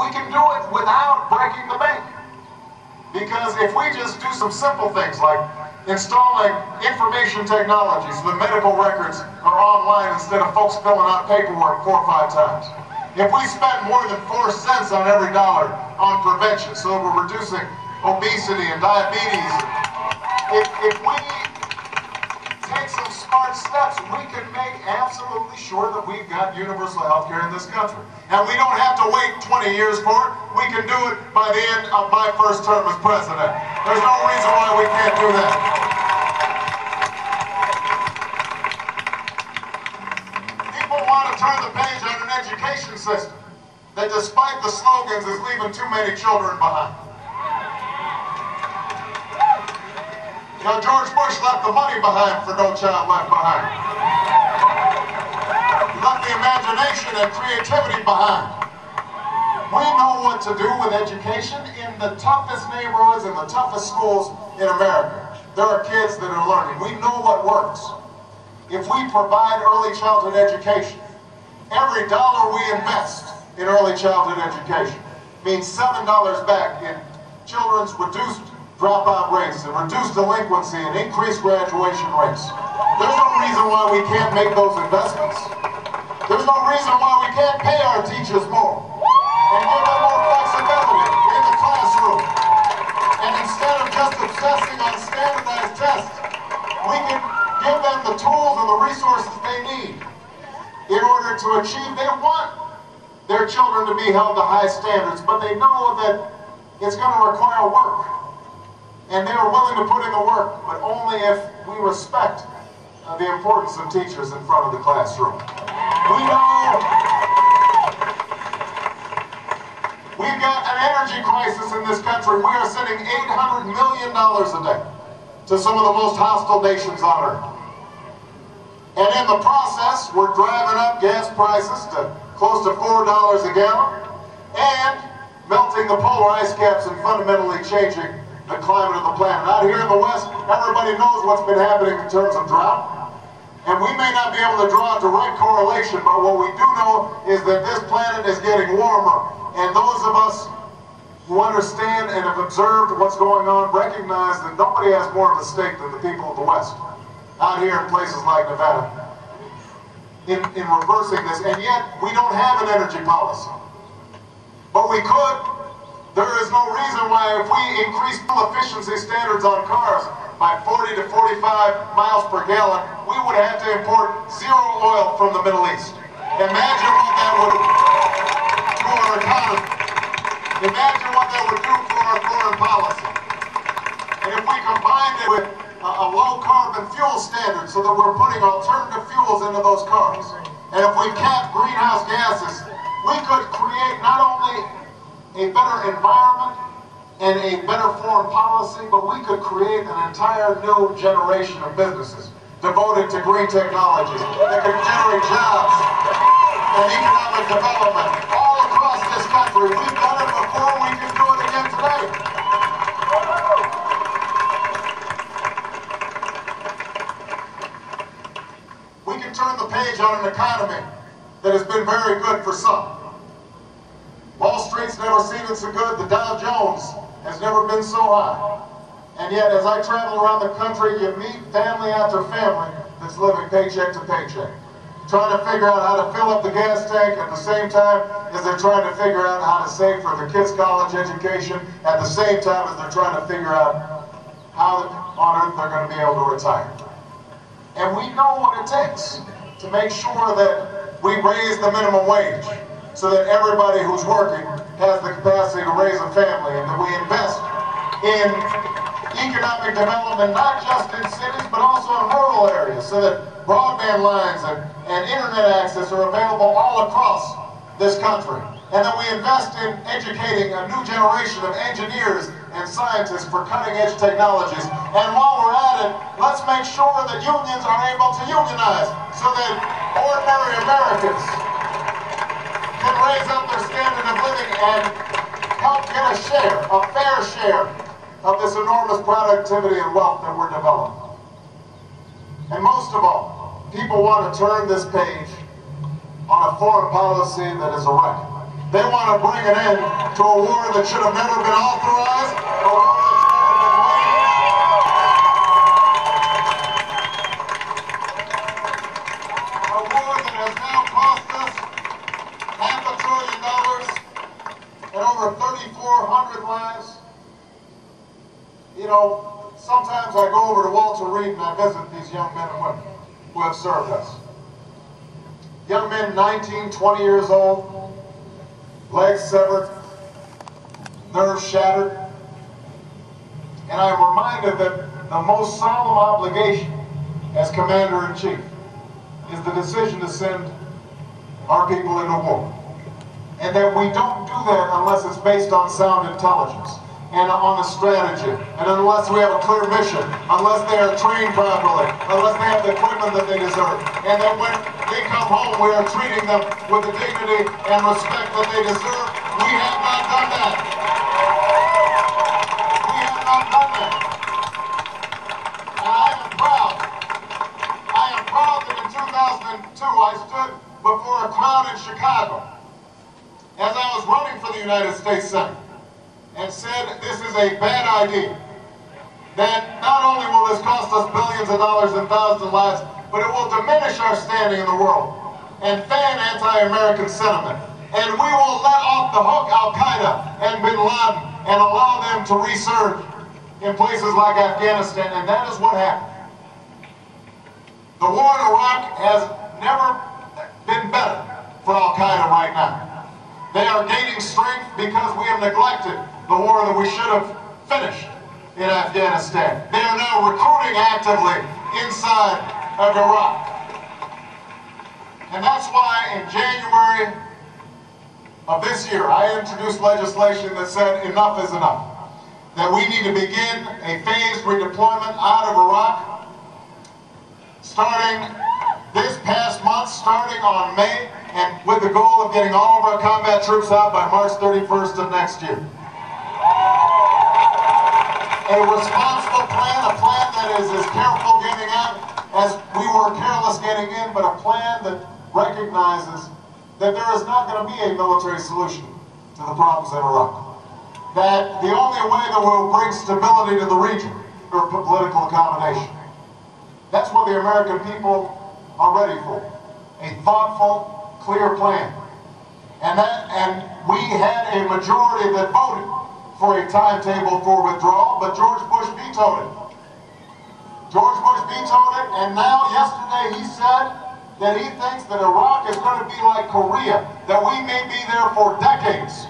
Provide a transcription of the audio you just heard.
we can do it without breaking the bank. Because if we just do some simple things like installing information technology so the medical records are online instead of folks filling out paperwork 4 or 5 times. If we spend more than 4 cents on every dollar on prevention so that we're reducing obesity and diabetes, if we take some smart steps, we can make absolutely sure that we've got universal health care in this country. And we don't have to wait 20 years for it. We can do it by the end of my first term as president. There's no reason why we can't do that. People want to turn the page on an education system that, despite the slogans, is leaving too many children behind. You know, George Bush left the money behind for No Child Left Behind. He left the imagination and creativity behind. We know what to do with education in the toughest neighborhoods and the toughest schools in America. There are kids that are learning. We know what works. If we provide early childhood education, every dollar we invest in early childhood education means $7 back in children's reduced dropout rates and reduced delinquency and increased graduation rates. There's no reason why we can't make those investments. There's no reason why we can't pay our teachers more and give them more flexibility in the classroom. And instead of just obsessing on standardized tests, we can give them the tools and the resources they need in order to achieve. They want their children to be held to high standards, but they know that it's going to require work. And they are willing to put in the work, but only if we respect the importance of teachers in front of the classroom. We know we've got an energy crisis in this country. We are sending $800 million a day to some of the most hostile nations on earth. And in the process, we're driving up gas prices to close to $4 a gallon and melting the polar ice caps and fundamentally changing the climate of the planet. Out here in the West, everybody knows what's been happening in terms of drought. And we may not be able to draw a direct correlation, but what we do know is that this planet is getting warmer. And those of us who understand and have observed what's going on recognize that nobody has more of a stake than the people of the West. Out here in places like Nevada, in reversing this. And yet, we don't have an energy policy. But we could. There is no reason why, if we increase fuel efficiency standards on cars by 40 to 45 miles per gallon, we would have to import zero oil from the Middle East. Imagine what that would do to our economy. Imagine what that would do for our foreign policy. And if we combined it with a low carbon fuel standard so that we're putting alternative fuels into those cars, and if we cap greenhouse gases, we could create not only a better environment and a better foreign policy, but we could create an entire new generation of businesses devoted to green technologies that could generate jobs and economic development all across this country. We've done it before, we can do it again today. We can turn the page on an economy that has been very good for some. Wall Street's never seen it so good. The Dow Jones has never been so high. And yet, as I travel around the country, you meet family after family that's living paycheck to paycheck, trying to figure out how to fill up the gas tank at the same time as they're trying to figure out how to save for their kids' college education, at the same time as they're trying to figure out how on earth they're going to be able to retire. And we know what it takes to make sure that we raise the minimum wage, so that everybody who's working has the capacity to raise a family, and that we invest in economic development, not just in cities, but also in rural areas, so that broadband lines and internet access are available all across this country. And that we invest in educating a new generation of engineers and scientists for cutting-edge technologies. And while we're at it, let's make sure that unions are able to unionize, so that ordinary Americans can raise up their standard of living and help get a share, a fair share, of this enormous productivity and wealth that we're developing. And most of all, people want to turn this page on a foreign policy that is a wreck. They want to bring an end to a war that should have never been authorized, a war that has now cost us $500 billion and over 3,400 lives. You know, sometimes I go over to Walter Reed and I visit these young men and women who have served us. Young men 19, 20 years old, legs severed, nerves shattered. And I'm reminded that the most solemn obligation as Commander-in-Chief is the decision to send our people into war. And that we don't do that unless it's based on sound intelligence and on a strategy, and unless we have a clear mission, unless they are trained properly, unless they have the equipment that they deserve, and that when they come home we are treating them with the dignity and respect that they deserve. We have not done that. We have not done that. And I am proud. I am proud that in 2002 I stood before a crowd in Chicago as I was running for the United States Senate and said this is a bad idea. That not only will this cost us billions of dollars and thousands of lives, but it will diminish our standing in the world and fan anti-American sentiment. And we will let off the hook Al-Qaeda and Bin Laden and allow them to resurge in places like Afghanistan, and that is what happened. The war in Iraq has never been better for Al-Qaeda right now. They are gaining strength because we have neglected the war that we should have finished in Afghanistan. They are now recruiting actively inside of Iraq. And that's why in January of this year, I introduced legislation that said enough is enough. That we need to begin a phased redeployment out of Iraq, starting this past month, starting on May, and with the goal of getting all of our combat troops out by March 31st of next year. A responsible plan, a plan that is as careful getting out as we were careless getting in, but a plan that recognizes that there is not going to be a military solution to the problems in Iraq. That the only way that will bring stability to the region is political accommodation. That's what the American people are ready for. A thoughtful, clear plan. And we had a majority that voted for a timetable for withdrawal, but George Bush vetoed it. George Bush vetoed it, and now yesterday he said that he thinks that Iraq is going to be like Korea, that we may be there for decades.